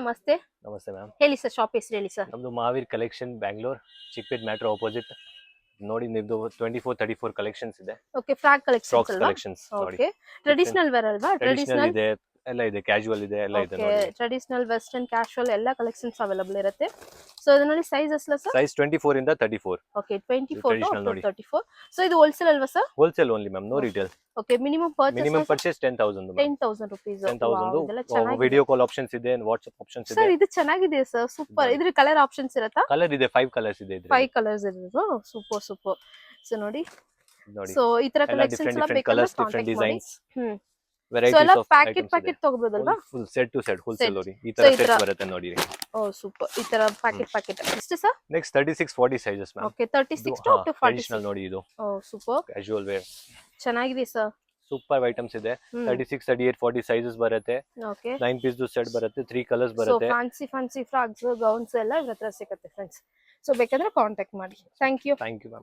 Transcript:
ನಮಸ್ತೆ. ನಮಸ್ತೆ ಮ್ಯಾಮ್. ಹೇಳಿ ಸರ್, ಶಾಪ್ ಹೆಸರು ಹೇಳಿ ಸರ್. ನಮ್ದು Mahavir collection Bangalore Chickpet metro opposite. ನೋಡಿ ನಿಮ್ದು 24-34 ಕಲೆಕ್ಷನ್ಸ್ ಇದೆ. ಓಕೆ, ಫ್ರಾಕ್ ಕಲೆಕ್ಷನ್ಸ್ ಫ್ರಾಕ್ಸ್ ಅಲ್ವಾ? ಕಲೆಕ್ಷನ್ಸ್ ನೋಡಿ. ಓಕೆ, ಟ್ರೆಡಿಷನಲ್ ವೇರ್ ಅಲ್ವಾ? ಟ್ರೆಡಿಷನಲ್ ಇದೆ, ಎಲ್ಲ ಇದೆ, ಕ್ಯಾಶುವಲ್ ಇದೆ, ಎಲ್ಲ ಇದೆ ಓಕೆ, ನೋಡಿ. ಟ್ರೆಡಿಷನಲ್, ವೆಸ್ಟರ್ನ್, ಕ್ಯಾಶುವಲ್ ಎಲ್ಲ ಕಲೆಕ್ಷನ್ಸ್ ಅವೈಲಬಲ್ ಇರುತ್ತೆ. ಸೊ ಅದರಲ್ಲಿ ಸೈಜ್ ಅಲ್ಲ ಸರ್? ಸೈಜ್ 24 ಇಂದ 34. ಓಕೆ, 24 Traditional to ನೋಡಿ. 34. ಸೊ ಇದು ಹೋಲ್ಸೇಲ್ ಅಲ್ವಾ sir? Wholesale only ma'am, no retail. Okay, minimum purchase 10,000 10,000 rupees. 10,000. Video call options ಇದೆ, ವಾಟ್ಸ್ಆಪ್ ಆಪ್ಷನ್ಸ್ ಇದೆ. ಸರ್ ಇದು ಚೆನ್ನಾಗಿದೆ ಸರ್, ಸೂಪರ್. ಇದ್ರ ಕಲರ್ ಆಪ್ಷನ್ಸ್ ಇರುತ್ತಾ? ಕಲರ್ ಇದೆ, 5 ಕಲರ್ಸ್ ಇದೆ ಇದ್ರಲ್ಲಿ. 5 ಕಲರ್ಸ್ ಇರೋದು ಸೂಪರ್ ಸೂಪರ್. ಸೊ ನೋಡಿ, ನೋಡಿ ಸೊ ಈ ತರ ಎಲ್ಲ ಕಲೆಕ್ಷನ್ಸ್ ಎಲ್ಲ ಡಿಫರೆಂಟ್ ಬೇಕಾದ್ರೆ ಕಲರ್ಸ್, ಡಿಫರೆಂಟ್ ಕಾಂಟ್ಯಾಕ್ಟ್ ಮಾಡಿ. ಡಿಸೈನ್ಸ್, ಸೊ ವೆರೈಟೀಸ್ ಎಲ್ಲ ಆಫ್ ಪ್ಯಾಕೆಟ್ ಪ್ಯಾಕೆಟ್ ತಗೋಬೋದಲ್ವಾ? Full set to set wholesale Set. ನೋಡಿ. ಈ So ತರ ಈ ತರ- ಸೆಟ್ ಬರುತ್ತೆ ನೋಡಿ. ಓ ಸೂಪರ್, ಈ ತರ ಪ್ಯಾಕೆಟ್ ಪ್ಯಾಕೆಟ್ ಎಷ್ಟು sir? Next 36-40 sizes ma'am. Okay, 36 to up to 46. Traditional ನೋಡಿ, ಇದು ಓ ಸೂಪರ್, ಕ್ಯಾಶುವಲ್ ವೇರ್ ಚೆನ್ನಾಗಿದೆ ಸರ್. ಸೂಪರ್ ಐಟಮ್ಸ್ ಇದೆ. 36, 38, 40 ಸೈಜಸ್ ಬರುತ್ತೆ. ಓಕೆ, 9 ಪೀಸ್ ಸೆಟ್ ಬರುತ್ತೆ, 3 ಕಲರ್ಸ್ ಸೊ ಬರುತ್ತೆ. ಫ್ಯಾನ್ಸಿ ಫ್ರಾಕ್ಸ್, ಗೌನ್ಸ್ ಎಲ್ಲ ಇವ್ರ ಹತ್ರ ಸಿಗುತ್ತೆ ಫ್ರೆಂಡ್ಸ್. ಸೊ ಬೇಕಾದ್ರೆ ಕಾಂಟ್ಯಾಕ್ಟ್ ಮಾಡಿ. Thank you. Thank you ma'am.